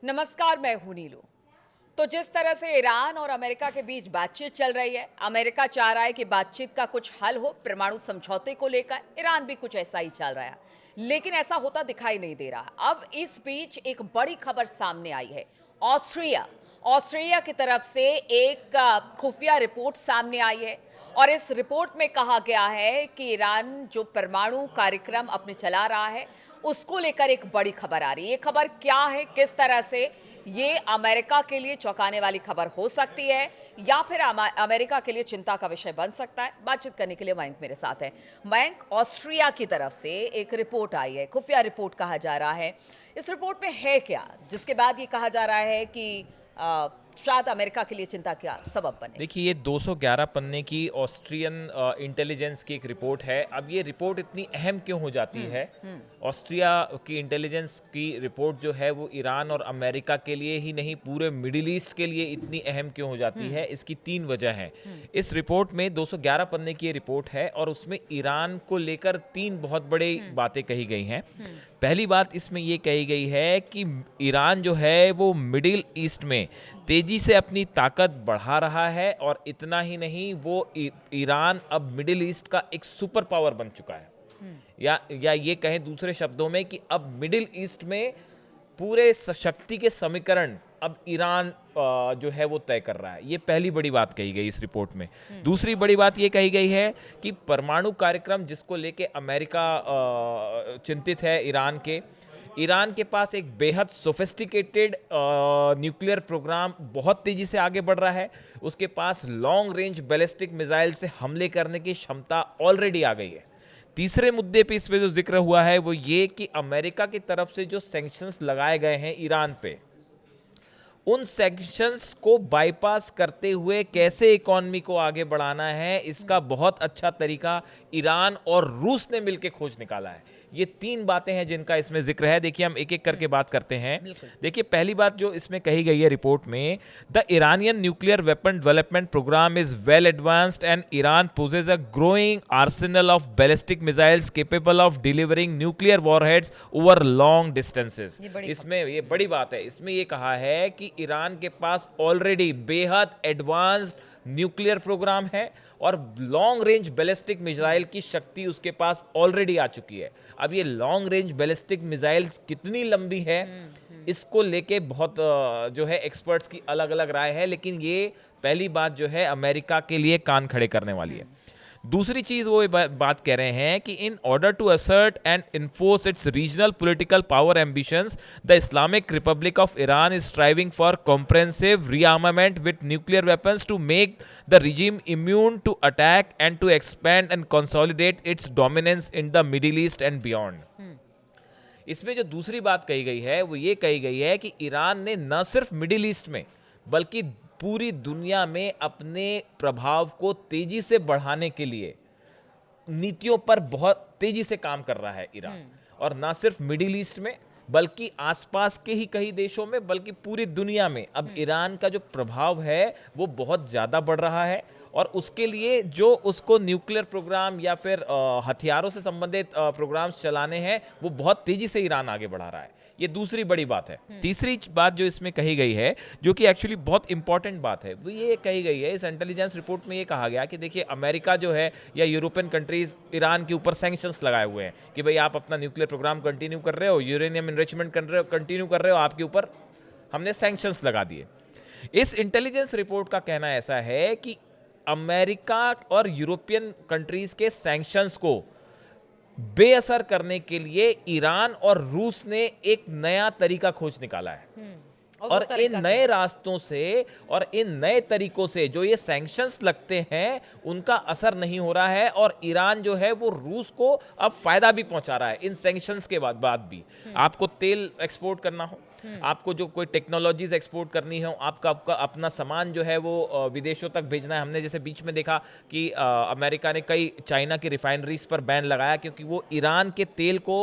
नमस्कार, मैं हूं नीलू। तो जिस तरह से ईरान और अमेरिका के बीच बातचीत चल रही है, अमेरिका चाह रहा है कि बातचीत का कुछ हल हो परमाणु समझौते को लेकर। ईरान भी कुछ ऐसा ही चल रहा है, लेकिन ऐसा होता दिखाई नहीं दे रहा। अब इस बीच एक बड़ी खबर सामने आई है। ऑस्ट्रिया ऑस्ट्रिया की तरफ से एक खुफिया रिपोर्ट सामने आई है और इस रिपोर्ट में कहा गया है कि ईरान जो परमाणु कार्यक्रम अपने चला रहा है उसको लेकर एक बड़ी खबर आ रही है। ये खबर क्या है, किस तरह से ये अमेरिका के लिए चौंकाने वाली खबर हो सकती है या फिर अमेरिका के लिए चिंता का विषय बन सकता है? बातचीत करने के लिए मयंक मेरे साथ है। मयंक, ऑस्ट्रिया की तरफ से एक रिपोर्ट आई है, खुफिया रिपोर्ट कहा जा रहा है। इस रिपोर्ट में है क्या जिसके बाद ये कहा जा रहा है कि शायद अमेरिका के लिए चिंता का सबब बने? देखिए, ये 211 पन्ने की ऑस्ट्रियन इंटेलिजेंस की एक रिपोर्ट है। अब ये रिपोर्ट इतनी अहम क्यों हो जाती है? ऑस्ट्रिया की इंटेलिजेंस की रिपोर्ट जो है वो ईरान और अमेरिका के लिए ही नहीं, पूरे मिडिल ईस्ट के लिए इतनी अहम क्यों हो जाती है? इसकी 3 वजह हैं। इस रिपोर्ट में 211 पन्ने की ये रिपोर्ट है और उसमें ईरान को लेकर 3 बहुत बड़ी बातें कही गई हैं। पहली बात इसमें ये कही गई है कि ईरान जो है वो मिडिल ईस्ट में तेजी से अपनी ताकत बढ़ा रहा है और इतना ही नहीं, वो ईरान अब मिडिल ईस्ट का एक सुपर पावर बन चुका है। या ये कहें दूसरे शब्दों में कि अब मिडिल ईस्ट में पूरे शक्ति के समीकरण अब ईरान जो है वो तय कर रहा है। ये पहली बड़ी बात कही गई इस रिपोर्ट में। दूसरी बड़ी बात ये कही गई है कि परमाणु कार्यक्रम जिसको लेके अमेरिका चिंतित है, ईरान के पास एक बेहद सोफिस्टिकेटेड न्यूक्लियर प्रोग्राम बहुत तेजी से आगे बढ़ रहा है। उसके पास लॉन्ग रेंज बैलिस्टिक मिसाइल से हमले करने की क्षमता ऑलरेडी आ गई है। तीसरे मुद्दे पे इस पे जो जिक्र हुआ है वो ये कि अमेरिका की तरफ से जो सैंक्शंस लगाए गए हैं ईरान पे, उन सैंक्शंस को बाईपास करते हुए कैसे इकॉनमी को आगे बढ़ाना है, इसका बहुत अच्छा तरीका ईरान और रूस ने मिलकर खोज निकाला है। ये 3 बातें हैं जिनका इसमें जिक्र है। देखिए, हम एक एक करके बात करते हैं। देखिए, पहली बात जो इसमें कही गई है रिपोर्ट में, the Iranian nuclear weapon development programme is well advanced and Iran possesses a growing arsenal of ballistic missiles capable of delivering nuclear warheads over long distances. इसमें ये बड़ी बात है। इसमें ये कहा है कि ईरान के पास ऑलरेडी बेहद एडवांस्ड न्यूक्लियर प्रोग्राम है और लॉन्ग रेंज बैलिस्टिक मिसाइल की शक्ति उसके पास ऑलरेडी आ चुकी है। अब ये लॉन्ग रेंज बैलिस्टिक मिसाइल्स कितनी लंबी है, इसको लेके बहुत जो है एक्सपर्ट्स की अलग अलग राय है, लेकिन ये पहली बात जो है अमेरिका के लिए कान खड़े करने वाली है। दूसरी चीज वो बात कह रहे हैं कि in order to assert and enforce its regional political power ambitions, the Islamic Republic of Iran is striving for comprehensive rearmament with nuclear weapons to make the regime immune to attack and to expand and consolidate its dominance in the Middle East and beyond. इसमें जो दूसरी बात कही गई है वो ये कही गई है कि ईरान ने न सिर्फ मिडिल ईस्ट में बल्कि पूरी दुनिया में अपने प्रभाव को तेजी से बढ़ाने के लिए नीतियों पर बहुत तेजी से काम कर रहा है ईरान। और ना सिर्फ मिडिल ईस्ट में बल्कि आसपास के ही कई देशों में, बल्कि पूरी दुनिया में अब ईरान का जो प्रभाव है वो बहुत ज़्यादा बढ़ रहा है। और उसके लिए जो उसको न्यूक्लियर प्रोग्राम या फिर हथियारों से संबंधित प्रोग्राम्स चलाने हैं वो बहुत तेजी से ईरान आगे बढ़ा रहा है। ये दूसरी बड़ी बात है। तीसरी बात जो इसमें कही गई है, जो कि एक्चुअली बहुत इंपॉर्टेंट बात है, वो ये कही गई है इस इंटेलिजेंस रिपोर्ट में। ये कहा गया कि देखिए, अमेरिका जो है या यूरोपियन कंट्रीज ईरान के ऊपर सैंक्शंस लगाए हुए हैं कि भाई आप अपना न्यूक्लियर प्रोग्राम कंटिन्यू कर रहे हो, यूरेनियम इनरिचमेंट कंटिन्यू कर रहे हो, आपके ऊपर हमने सैंक्शंस लगा दिए। इस इंटेलिजेंस रिपोर्ट का कहना ऐसा है कि अमेरिका और यूरोपियन कंट्रीज के सैंक्शंस को बेअसर करने के लिए ईरान और रूस ने एक नया तरीका खोज निकाला है। और इन नए रास्तों से और इन नए तरीकों से जो ये सैंक्शंस लगते हैं उनका असर नहीं हो रहा है और ईरान जो है वो रूस को अब फायदा भी पहुंचा रहा है इन सैंक्शंस के बाद भी। आपको तेल एक्सपोर्ट करना हो, आपको जो कोई टेक्नोलॉजीज एक्सपोर्ट करनी हो, आपका अपना सामान जो है वो विदेशों तक भेजना है। हमने जैसे बीच में देखा कि अमेरिका ने कई चाइना की रिफाइनरीज पर बैन लगाया क्योंकि वो ईरान के तेल को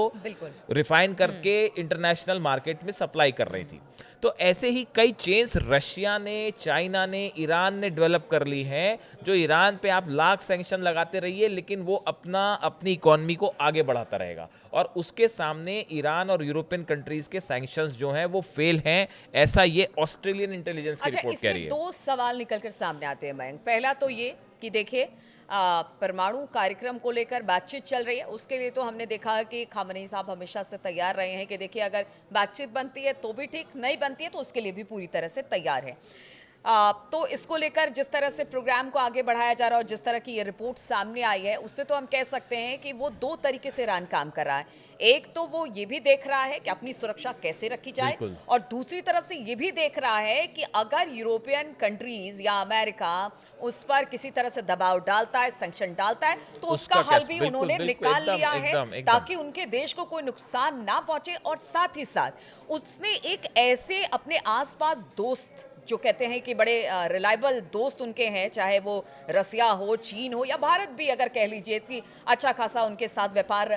रिफाइन करके इंटरनेशनल मार्केट में सप्लाई कर रही थी। तो ऐसे ही कई चेन्स रशिया ने, चाइना ने, ईरान ने डेवलप कर ली हैं, जो ईरान पे आप लाख सैंक्शन लगाते रहिए लेकिन वो अपनी इकोनॉमी को आगे बढ़ाता रहेगा, और उसके सामने ईरान और यूरोपियन कंट्रीज के सैंक्शंस जो हैं वो फेल हैं, ऐसा ये ऑस्ट्रेलियन इंटेलिजेंस की अच्छा, रिपोर्ट कह रही इसमें है। दो सवाल निकलकर सामने आते हैं मयंक। पहला तो ये कि देखिए, परमाणु कार्यक्रम को लेकर बातचीत चल रही है, उसके लिए तो हमने देखा कि खामनेई साहब हमेशा से तैयार रहे हैं कि देखिए अगर बातचीत बनती है तो भी ठीक, नहीं बनती है तो उसके लिए भी पूरी तरह से तैयार है। तो इसको लेकर जिस तरह से प्रोग्राम को आगे बढ़ाया जा रहा है और जिस तरह की ये रिपोर्ट सामने आई है, उससे तो हम कह सकते हैं कि वो दो तरीके से ईरान काम कर रहा है। एक तो वो ये भी देख रहा है कि अपनी सुरक्षा कैसे रखी जाए, बिल्कुल। और दूसरी तरफ से ये भी देख रहा है कि अगर यूरोपियन कंट्रीज या अमेरिका उस पर किसी तरह से दबाव डालता है, सैंक्शन डालता है, तो उसका उसका हल कैसे- भी बिल्कुल, उन्होंने बिल्कुल, निकाल एकदम, लिया एकदम, है एकदम। ताकि उनके देश को कोई नुकसान ना पहुंचे। और साथ ही साथ उसने एक ऐसे अपने आसपास दोस्त जो कहते हैं कि बड़े रिलायबल दोस्त उनके हैं, चाहे वो रसिया हो, चीन हो या भारत भी अगर कह लीजिए कि अच्छा खासा उनके साथ व्यापार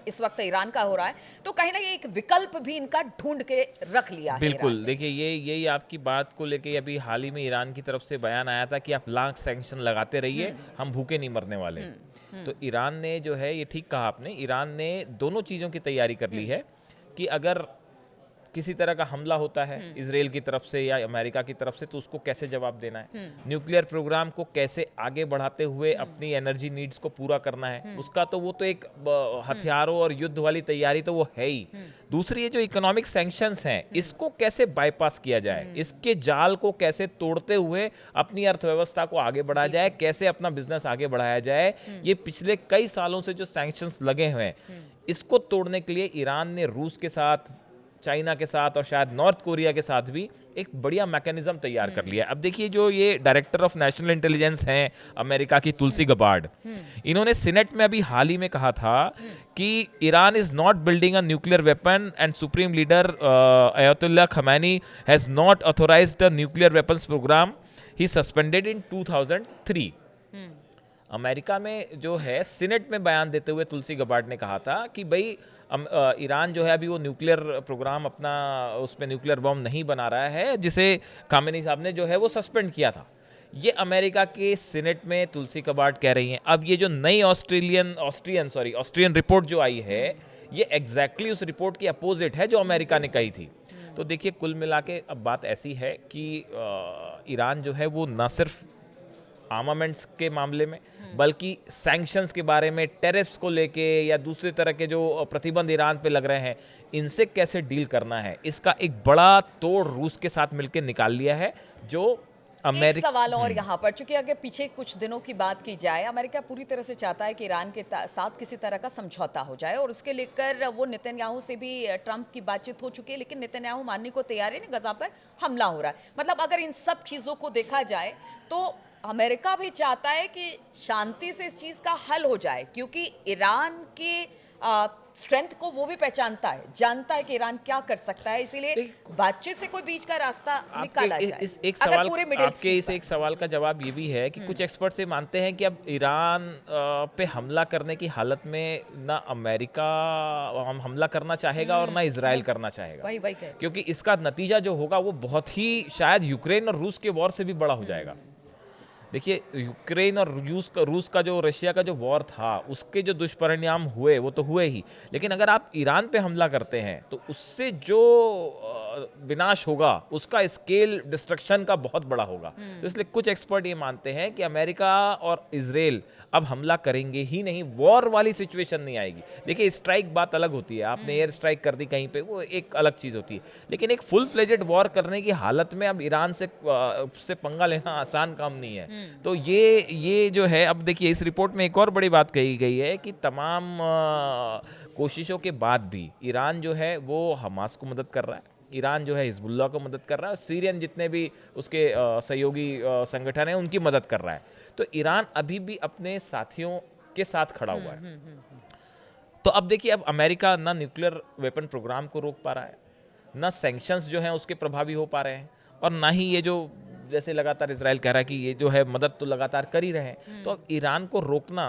इस वक्त ईरान का हो रहा है, तो कहीं ना कहीं एक विकल्प भी इनका ढूंढ के रख लिया है बिल्कुल, ईरान ने। देखिए यही आपकी बात को लेके अभी हाल ही में ईरान की तरफ से बयान आया था कि आप लाख सैंक्शन लगाते रहिए, हम भूखे नहीं मरने वाले। तो ईरान ने जो है, ये ठीक कहा आपने, ईरान ने दोनों चीज़ों की तैयारी कर ली है कि अगर किसी तरह का हमला होता है इजराइल की तरफ से या अमेरिका की तरफ से, तो उसको कैसे जवाब देना है, न्यूक्लियर प्रोग्राम को कैसे आगे बढ़ाते हुए अपनी एनर्जी नीड्स को पूरा करना है, उसका तो वो तो एक हथियारों और युद्ध वाली तैयारी तो वो है ही। दूसरी ये जो इकोनॉमिक सैंक्शंस हैं, इसको कैसे बाईपास किया जाए, इसके जाल को कैसे तोड़ते हुए अपनी अर्थव्यवस्था को आगे बढ़ाया जाए, कैसे अपना बिजनेस आगे बढ़ाया जाए। ये पिछले कई सालों से जो सैंक्शंस लगे हुए हैं, इसको तोड़ने के लिए ईरान ने रूस के साथ, चाइना के साथ और शायद नॉर्थ कोरिया के साथ भी एक बढ़िया मैकेनिज्म तैयार कर लिया है। अब देखिए, जो ये डायरेक्टर ऑफ नेशनल इंटेलिजेंस हैं अमेरिका की, तुलसी गबार्ड, इन्होंने सीनेट में अभी हाल ही में कहा था कि Iran is not building a nuclear weapon and supreme leader Ayatollah Khamenei has not authorised the nuclear weapons programme he suspended in 2003। America में जो है सीनेट में बयान देते हुए तुलसी गबार्ड ने कहा था कि भाई ईरान जो है अभी वो न्यूक्लियर प्रोग्राम अपना, उसमें न्यूक्लियर बॉम्ब नहीं बना रहा है, जिसे खामेनी साहब ने जो है वो सस्पेंड किया था। ये अमेरिका के सीनेट में तुलसी गबार्ड कह रही हैं। अब ये जो नई ऑस्ट्रियन रिपोर्ट जो आई है, ये एग्जैक्टली उस रिपोर्ट की अपोजिट है जो अमेरिका ने कही थी। तो देखिए, कुल मिला के अब बात ऐसी है कि ईरान जो है वो न सिर्फ आर्मामेंट्स के मामले में, बल्कि सैंक्शंस के बारे में, टेरिफ्स को लेके या दूसरे तरह के जो प्रतिबंध ईरान पे लग रहे हैं, इनसे कैसे डील करना है, इसका एक बड़ा तोड़ रूस के साथ मिलकर निकाल लिया है। जो एक सवाल और यहाँ पर, चूंकि अगर पीछे कुछ दिनों की बात की जाए, अमेरिका पूरी तरह से चाहता है कि ईरान के साथ किसी तरह का समझौता हो जाए, और उसके लेकर वो नेतन्याहू से भी ट्रंप की बातचीत हो चुकी है, लेकिन नेतन्याहू मानने को तैयार है नहीं, गजा पर हमला हो रहा है। मतलब अगर इन सब चीज़ों को देखा जाए तो अमेरिका भी चाहता है कि शांति से इस चीज़ का हल हो जाए, क्योंकि ईरान के स्ट्रेंथ को वो भी पहचानता है, जानता है कि ईरान क्या कर सकता है, इसीलिए बातचीत से कोई बीच का रास्ता निकाला जाए। एक अगर सवाल, पूरे मिडिल आपके इस एक सवाल का जवाब ये भी है कि कुछ एक्सपर्ट ये मानते हैं कि अब ईरान पे हमला करने की हालत में ना अमेरिका हमला करना चाहेगा और ना इजराइल करना चाहेगा, वही कह, क्योंकि इसका नतीजा जो होगा वो बहुत ही शायद यूक्रेन और रूस के वॉर से भी बड़ा हो जाएगा। देखिए, यूक्रेन और रूस का जो रशिया का जो वॉर था, उसके जो दुष्परिणाम हुए वो तो हुए ही, लेकिन अगर आप ईरान पे हमला करते हैं तो उससे जो विनाश होगा, उसका स्केल डिस्ट्रक्शन का बहुत बड़ा होगा। तो इसलिए कुछ एक्सपर्ट ये मानते हैं कि अमेरिका और इजराइल अब हमला करेंगे ही नहीं, वॉर वाली सिचुएशन नहीं आएगी। देखिए, स्ट्राइक बात अलग होती है, आपने एयर स्ट्राइक कर दी कहीं पे, वो एक अलग चीज़ होती है, लेकिन एक फुल फ्लेजेड वॉर करने की हालत में अब ईरान से पंगा लेना आसान काम नहीं है। तो ये जो है, अब देखिए इस रिपोर्ट में एक और बड़ी बात कही गई है कि तमाम कोशिशों के बाद भी ईरान जो है वो हमास को मदद कर रहा है, ईरान जो है हिजबुल्लाह को मदद कर रहा है, सीरियन जितने भी उसके सहयोगी संगठन हैं उनकी मदद कर रहा है। तो ईरान अभी भी अपने साथियों के साथ खड़ा हुआ है। तो अब देखिए, अब अमेरिका ना न्यूक्लियर वेपन प्रोग्राम को रोक पा रहा है, ना सैंक्शंस जो हैं उसके प्रभावी हो पा रहे हैं, और ना ही ये जो जैसे लगातार इजराइल कह रहा है कि ये जो है मदद तो लगातार कर ही रहे हैं। तो अब ईरान को रोकना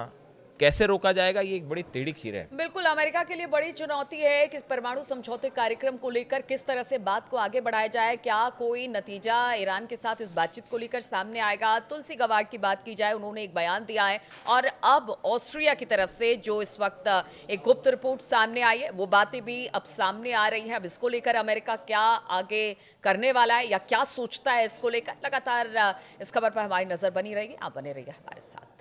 कैसे रोका जाएगा, ये एक बड़ी टेढ़ी खीर है। बिल्कुल, अमेरिका के लिए बड़ी चुनौती है कि परमाणु समझौते कार्यक्रम को लेकर किस तरह से बात को आगे बढ़ाया जाए। क्या कोई नतीजा ईरान के साथ इस बातचीत को लेकर सामने आएगा? तुलसी गबार्ड की बात की जाए, उन्होंने एक बयान दिया है और अब ऑस्ट्रिया की तरफ से जो इस वक्त एक गुप्त रिपोर्ट सामने आई है, वो बातें भी अब सामने आ रही है। अब इसको लेकर अमेरिका क्या आगे करने वाला है या क्या सोचता है इसको लेकर, लगातार इस खबर पर हमारी नजर बनी रहेगी। आप बने रहिए हमारे साथ।